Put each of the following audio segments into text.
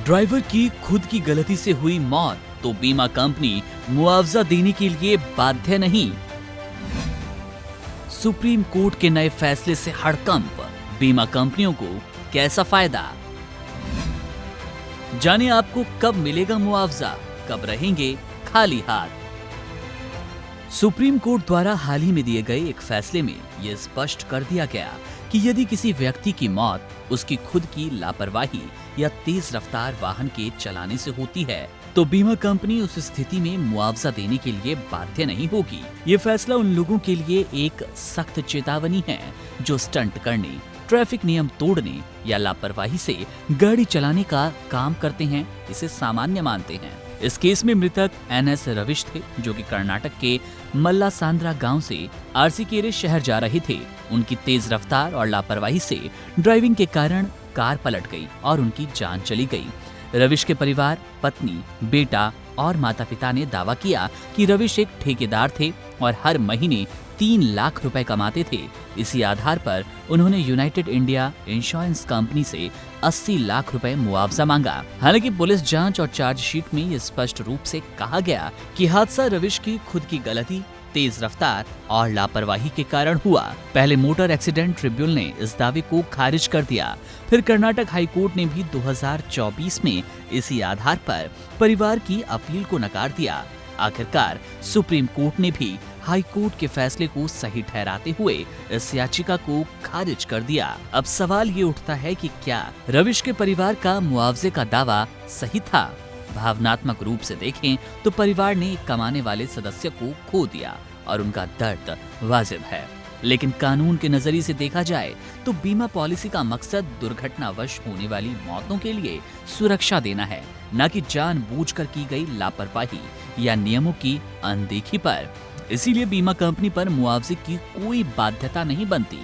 Driver की खुद की गलती से हुई मौत तो बीमा कंपनी मुआवजा देने के लिए बाध्य नहीं। सुप्रीम कोर्ट के नए फैसले से हड़कंप, बीमा कंपनियों को कैसा फायदा? जाने आपको कब मिलेगा मुआवजा, कब रहेंगे खाली हाथ। सुप्रीम कोर्ट द्वारा हाल ही में दिए गए एक फैसले में यह स्पष्ट कर दिया गया कि यदि किसी व्यक्ति की मौत उसकी खुद की लापरवाही या तेज रफ्तार वाहन के चलाने से होती है तो बीमा कंपनी उस स्थिति में मुआवजा देने के लिए बाध्य नहीं होगी। ये फैसला उन लोगों के लिए एक सख्त चेतावनी है जो स्टंट करने, ट्रैफिक नियम तोड़ने या लापरवाही से गाड़ी चलाने का काम करते हैं, इसे सामान्य मानते हैं। इस केस में मृतक NS रविश थे, जो कि कर्नाटक के मल्लासांद्रा गांव से आर्सिकेरे शहर जा रहे थे। उनकी तेज रफ्तार और लापरवाही से ड्राइविंग के कारण कार पलट गई और उनकी जान चली गई। रविश के परिवार, पत्नी, बेटा और माता पिता ने दावा किया कि रविश एक ठेकेदार थे और हर महीने 3 लाख रुपए कमाते थे। इसी आधार पर उन्होंने यूनाइटेड इंडिया इंश्योरेंस कंपनी से 80 लाख रुपए मुआवजा मांगा। हालांकि पुलिस जांच और चार्जशीट में ये स्पष्ट रूप से कहा गया कि हादसा रविश की खुद की गलती, तेज रफ्तार और लापरवाही के कारण हुआ। पहले मोटर एक्सीडेंट ट्रिब्यूनल ने इस दावे को खारिज कर दिया। फिर कर्नाटक हाई कोर्ट ने भी 2024 में इसी आधार पर परिवार की अपील को नकार दिया। आखिरकार सुप्रीम कोर्ट ने भी हाई कोर्ट के फैसले को सही ठहराते हुए इस याचिका को खारिज कर दिया। अब सवाल ये उठता है कि क्या रविश के परिवार का मुआवजे का दावा सही था? भावनात्मक रूप से देखें तो परिवार ने एक कमाने वाले सदस्य को खो दिया और उनका दर्द वाजिब है, लेकिन कानून के नजरिए से देखा जाए तो बीमा पॉलिसी का मकसद दुर्घटनावश होने वाली मौतों के लिए सुरक्षा देना है, न कि जानबूझकर की गई लापरवाही या नियमों की अनदेखी पर। इसीलिए बीमा कंपनी पर मुआवजे की कोई बाध्यता नहीं बनती।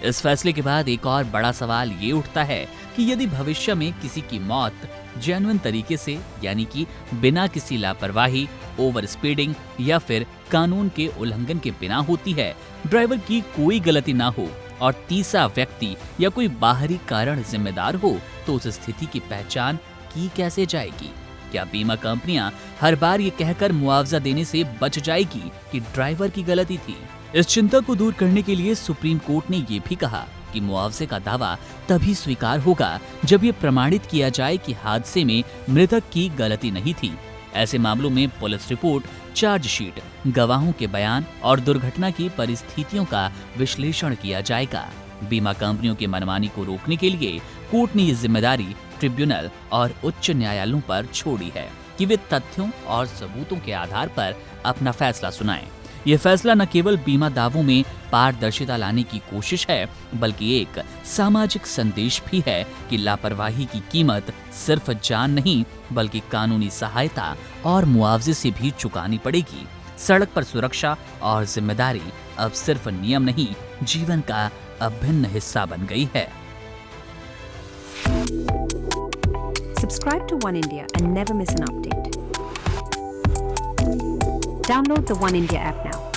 इस फैसले के बाद एक और बड़ा सवाल ये उठता है कि यदि भविष्य में किसी की मौत जेन्युइन तरीके से, यानी कि बिना किसी लापरवाही, ओवर स्पीडिंग या फिर कानून के उल्लंघन के बिना होती है, ड्राइवर की कोई गलती ना हो और तीसरा व्यक्ति या कोई बाहरी कारण जिम्मेदार हो, तो उस स्थिति की पहचान की कैसे जाएगी? क्या बीमा कंपनियां हर बार ये कहकर मुआवजा देने से बच जाएगी कि ड्राइवर की गलती थी? इस चिंता को दूर करने के लिए सुप्रीम कोर्ट ने ये भी कहा कि मुआवजे का दावा तभी स्वीकार होगा जब ये प्रमाणित किया जाए कि हादसे में मृतक की गलती नहीं थी। ऐसे मामलों में पुलिस रिपोर्ट, चार्जशीट, गवाहों के बयान और दुर्घटना की परिस्थितियों का विश्लेषण किया जाएगा। बीमा कंपनियों की मनमानी को रोकने के लिए कोर्ट ने ये जिम्मेदारी ट्रिब्यूनल और उच्च न्यायालयों पर छोड़ी है कि वे तथ्यों और सबूतों के आधार पर अपना फैसला सुनाएं। यह फैसला न केवल बीमा दावों में पारदर्शिता लाने की कोशिश है, बल्कि एक सामाजिक संदेश भी है कि लापरवाही की कीमत सिर्फ जान नहीं, बल्कि कानूनी सहायता और मुआवजे से भी चुकानी पड़ेगी। सड़क पर सुरक्षा और जिम्मेदारी अब सिर्फ नियम नहीं, जीवन का अभिन्न हिस्सा बन गई है। Subscribe to One India and never miss an update. Download the One India app now.